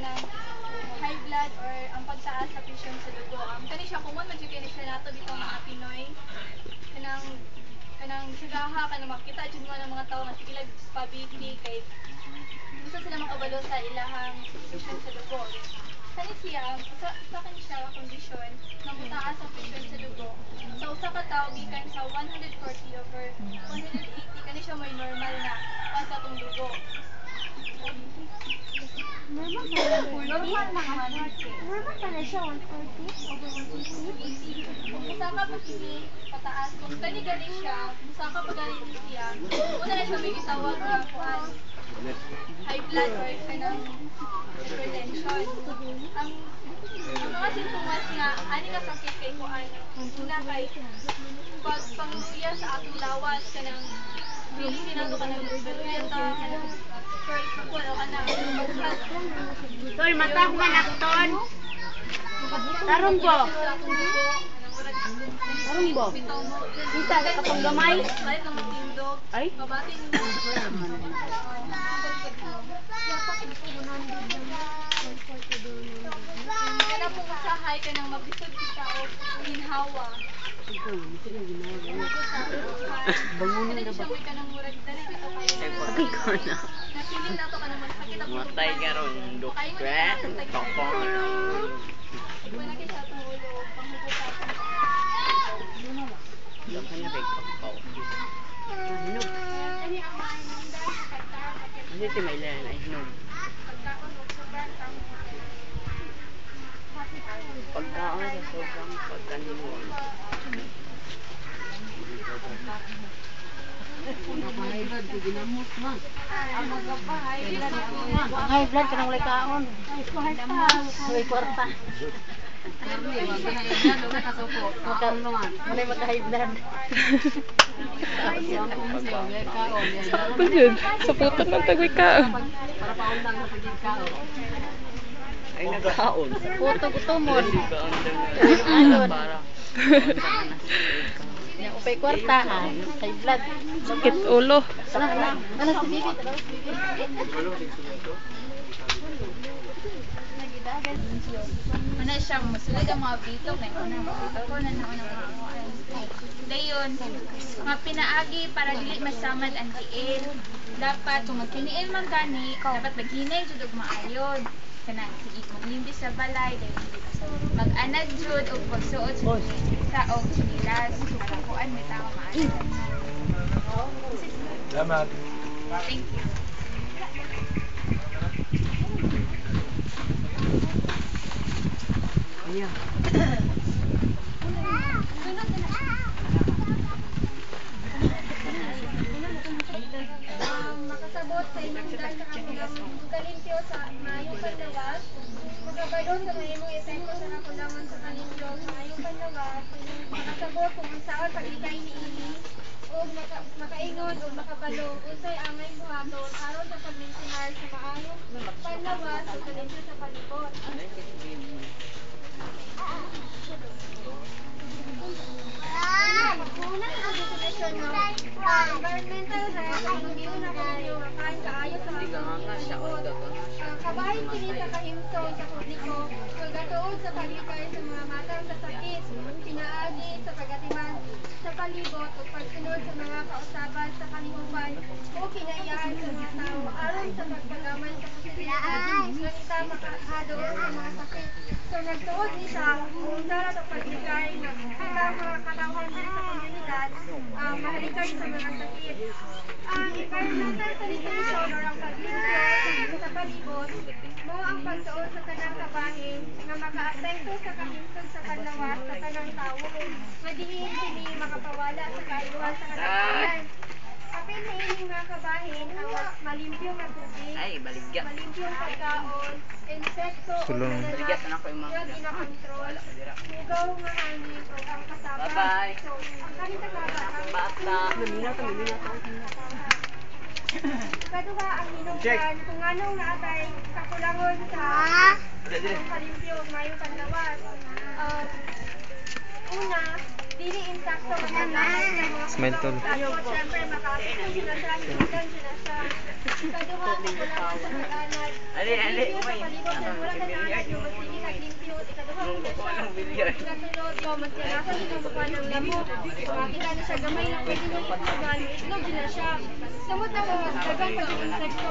kanang high blood or ang pagtaas sa presyon sa dugo. Kani siya common man jud kini siya nato bitong mga Pinoy. Kanang sigaha kanang makita jud mo ng mga tawo nga sige pa BP kay gusto sila makabalo sa ilahang presyon sa dugo. Kani siya sa kani siya kondisyon nga mutaas ang presyon sa dugo. Sa usa ka tawo gikan sa 140/180 kani siya may normal na pas sa atong dugo. Normal pa na siya, 140/180. Usa ka pag ini pataas kung kani gani siya, usa ka pag gani siya. Una na siya may gitawag nga kuan high blood or kanang hypertension. Ang mga sintomas nga ani ka sakit kay kuan. Una kay pag pangluya sa atong lawas kanang feeling din nato kanang luya ta kanang Tol, matag man akton. Tarong po. Tarong po. Kita ka kapang gamay. Ay? Kaya po usahay ka nang mabisod kita o ginhawa. Bangunan na ba? Agay ko na. Napiling na to ka naman. Matay ka ron, dukret, tokong. Wala kayo sa itong ulo. Panghubukasan. Dakan na kay kakao. Hinog. Hindi ti may ilan ay hinog. Pagkaon sa sobrang pagkanimuan. Ang high blood ka nang wala kaon. May kwarta. Manay maka-high blood. Ako yun. Sa putot ng tagoy ka. Ay nagkaon. Puto gutomon. Para. Yang upay kwarta ha. High blood. Sakit ulo. Ano si Bibi? Ano siya, masulod ang mga bitok na una, mabitok ko na nauna mga dayon, mga pinaagi para dili masamad ang diin. Dapat, kung magkiniin man gani, dapat maghinay jud og maayon. Kanang sige, maglimbis sa balay, dayon mag-anad jud og pagsuot sa og sinilas para kuan may tao maayon. Salamat. Thank you. Ayan. Makasabot sa inyong dahil sa kalimpyo sa mayong panlawas. Magkabalo sa mayong epekto sa nakulangan sa kalimpyo sa mayong panlawas. Makasabot kung ang saan paglikay ni ini o makaingon o makabalo unsay angay buhaton aron sa pagmensinar sa maayong panlawas o kalimpyo sa palibot. Una sa definition ng environmental health ang magiyon na kayo kain kaayo sa mga kabahin kini sa kahimsong sa publiko pagkatuod sa palikay sa mga matang sa sakit pinaagi sa pagatiman sa palibot o pagsunod sa mga kausaban sa kalihuban o kinaiyahan sa mga tao aron sa pagpagaman sa posibilidad nga kita makahado sa mga sakit. So nagtuod ni siya kung sara sa palikay nga kita mga katawhan sa komunidad mahalikay sa mga sakit. Ang environmental sanitation o ang paglimpyo sa palibot mo ang pagsuot sa tanang kabahin nga makaapekto sa kahimsog sa panlawas sa tanang tawo. Madiin kini makapawala sa kaayuhan sa kalagayan. Kapin na ining mga kabahin ang malimpyong na tubig, Ay, baligya. malimpyong pagkaon, insekto o Baligya na ako yung mga drug ina-control, lugaw nga hangin o ang kasama. Bye-bye. So, ang kanita ang Bata. kaduha ang hinungdan kung anong naatay kakulangon sa kalimpyo mayong panlawas. Una, dili insakto ka na Smile tol. Siyempre, makakita sila sa higitan sila sa kaduha, wala ka sa pag-anad. Limpyo sa palibot na wala ka na-anad yung mas sige naglimpyo. Ikaduha ko na siya. Kasunod, yung magkanasan yung mukha ng lamo. Makita na siya gamay na pwede mo itugan. Itlog sila siya. Samot na mo, dagang pag-insekto.